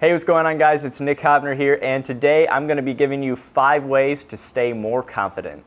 Hey, what's going on, guys? It's Nick Hovner here, and today I'm going to be giving you 5 ways to stay more confident.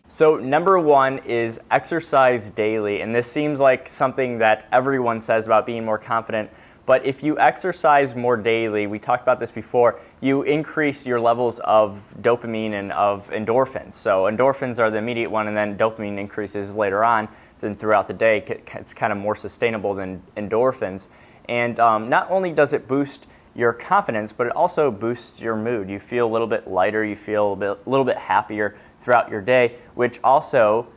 So number 1 is exercise daily, and this seems like something that everyone says about being more confident, but if you exercise more daily, we talked about this before, you increase your levels of dopamine and of endorphins. So endorphins are the immediate one, and then dopamine increases later on. Then throughout the day, it's kind of more sustainable than endorphins. And not only does it boost your confidence, but it also boosts your mood. You feel a little bit lighter, you feel a little bit happier throughout your day, which also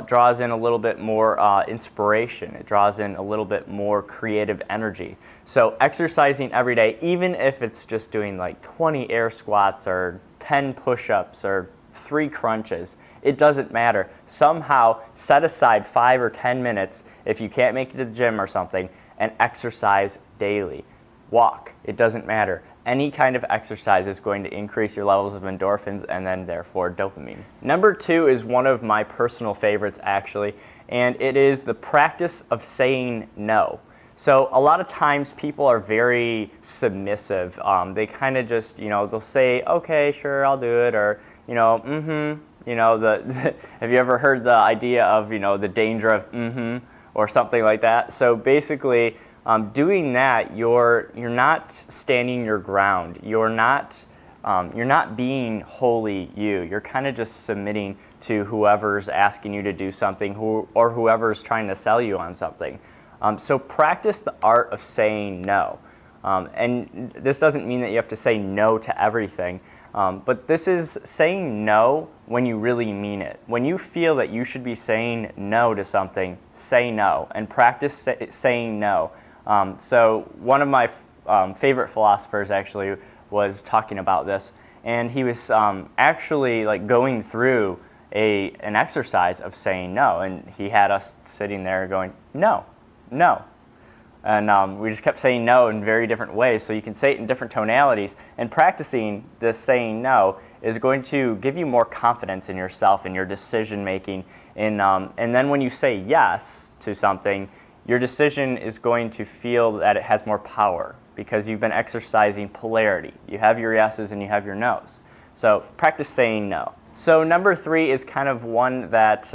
draws in a little bit more inspiration. It draws in a little bit more creative energy. So exercising every day, even if it's just doing like 20 air squats or 10 push-ups or 3 crunches, it doesn't matter. Somehow set aside 5 or 10 minutes if you can't make it to the gym or something and exercise daily. Walk, it doesn't matter. Any kind of exercise is going to increase your levels of endorphins and then therefore dopamine. Number 2 is one of my personal favorites actually, and it is the practice of saying no. So a lot of times people are very submissive. They kind of just, they'll say, okay, sure, I'll do it, or, have you ever heard the idea of, the danger of or something like that? So basically, doing that, you're not standing your ground. You're not being wholly you. You're kind of just submitting to whoever's asking you to do something, or whoever's trying to sell you on something. So practice the art of saying no. And this doesn't mean that you have to say no to everything, but this is saying no when you really mean it. When you feel that you should be saying no to something, say no, and practice saying no. So one of my favorite philosophers actually was talking about this, and he was actually like going through an exercise of saying no, and he had us sitting there going, no. No. And we just kept saying no in very different ways, so you can say it in different tonalities. And practicing this saying no is going to give you more confidence in yourself and your decision making. And then when you say yes to something, your decision is going to feel that it has more power because you've been exercising polarity. You have your yeses and you have your nos. So practice saying no. So number 3 is kind of one that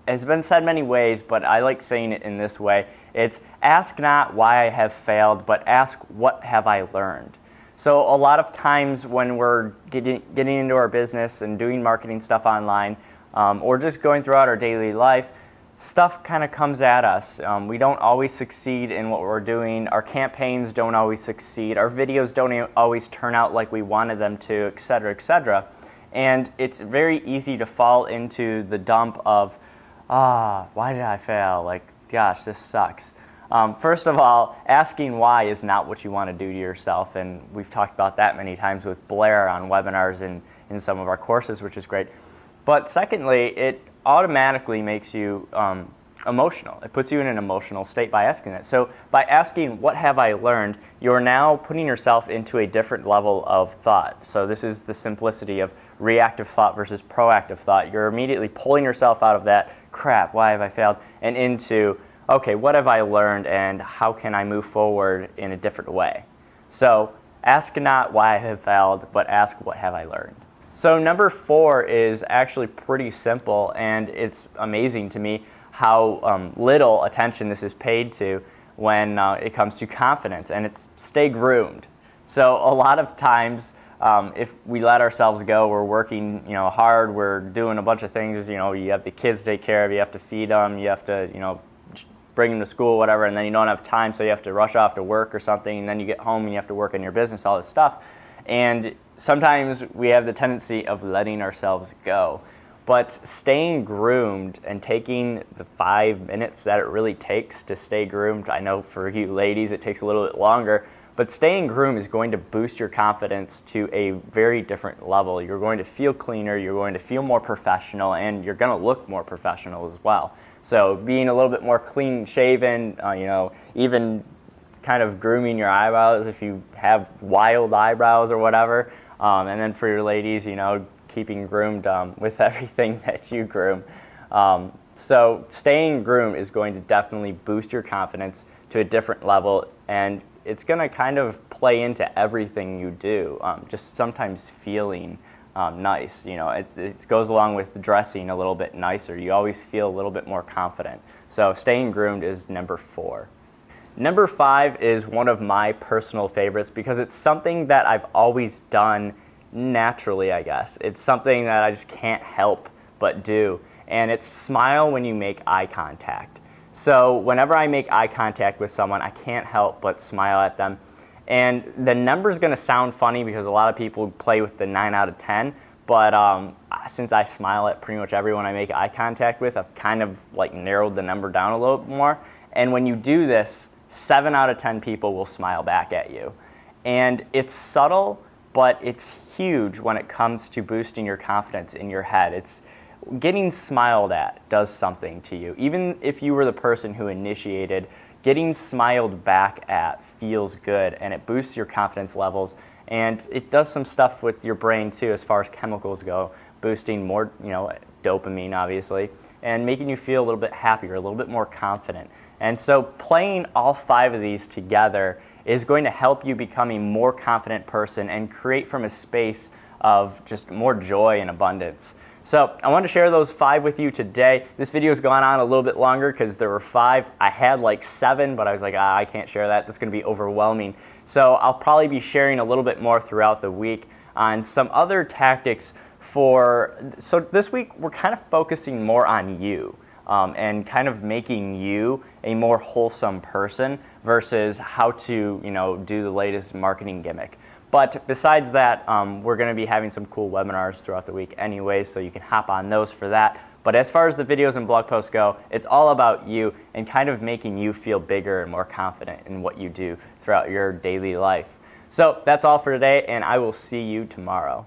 has been said many ways, but I like saying it in this way. It's ask not why I have failed, but ask what have I learned. So a lot of times when we're getting into our business and doing marketing stuff online, or just going throughout our daily life, stuff kind of comes at us. We don't always succeed in what we're doing. Our campaigns don't always succeed. Our videos don't always turn out like we wanted them to, etc., etc. And it's very easy to fall into the dump of, why did I fail? Like, gosh, this sucks. First of all, asking why is not what you want to do to yourself, and we've talked about that many times with Blair on webinars and in some of our courses, which is great. But secondly, it automatically makes you emotional. It puts you in an emotional state by asking that. So by asking, what have I learned, you're now putting yourself into a different level of thought. So this is the simplicity of reactive thought versus proactive thought. You're immediately pulling yourself out of that, crap, why have I failed, and into, okay, what have I learned and how can I move forward in a different way? So ask not why I have failed, but ask what have I learned. So number 4 is actually pretty simple, and it's amazing to me how little attention this is paid to when it comes to confidence, and it's stay groomed. So a lot of times if we let ourselves go, we're working hard, we're doing a bunch of things, you have the kids to take care of, you have to feed them, you have to bring them to school, whatever, and then you don't have time, so you have to rush off to work or something, and then you get home and you have to work in your business, all this stuff. And sometimes we have the tendency of letting ourselves go. But staying groomed and taking the 5 minutes that it really takes to stay groomed, I know for you ladies it takes a little bit longer, but staying groomed is going to boost your confidence to a very different level. You're going to feel cleaner, you're going to feel more professional, and you're going to look more professional as well. So being a little bit more clean shaven, even kind of grooming your eyebrows if you have wild eyebrows or whatever. And then for your ladies, keeping groomed with everything that you groom. So staying groomed is going to definitely boost your confidence to a different level, and it's going to kind of play into everything you do. Just sometimes feeling nice, it goes along with dressing a little bit nicer. You always feel a little bit more confident. So staying groomed is number 4. Number 5 is one of my personal favorites because it's something that I've always done naturally, I guess. It's something that I just can't help but do, and it's smile when you make eye contact. So whenever I make eye contact with someone, I can't help but smile at them. And the number's going to sound funny because a lot of people play with the 9 out of 10, but since I smile at pretty much everyone I make eye contact with, I've kind of like narrowed the number down a little bit more. And when you do this, 7 out of 10 people will smile back at you. And it's subtle, but it's huge when it comes to boosting your confidence in your head. It's getting smiled at does something to you. Even if you were the person who initiated, getting smiled back at feels good, and it boosts your confidence levels, and it does some stuff with your brain too as far as chemicals go, boosting more, dopamine obviously, and making you feel a little bit happier, a little bit more confident. And so playing all 5 of these together is going to help you become a more confident person and create from a space of just more joy and abundance. So I wanted to share those 5 with you today. This video has gone on a little bit longer because there were 5. I had like 7, but I was like, I can't share that. That's going to be overwhelming. So I'll probably be sharing a little bit more throughout the week on some other tactics so this week we're kind of focusing more on you. And kind of making you a more wholesome person versus how to, do the latest marketing gimmick. But besides that, we're going to be having some cool webinars throughout the week anyway, so you can hop on those for that. But as far as the videos and blog posts go, it's all about you and kind of making you feel bigger and more confident in what you do throughout your daily life. So that's all for today, and I will see you tomorrow.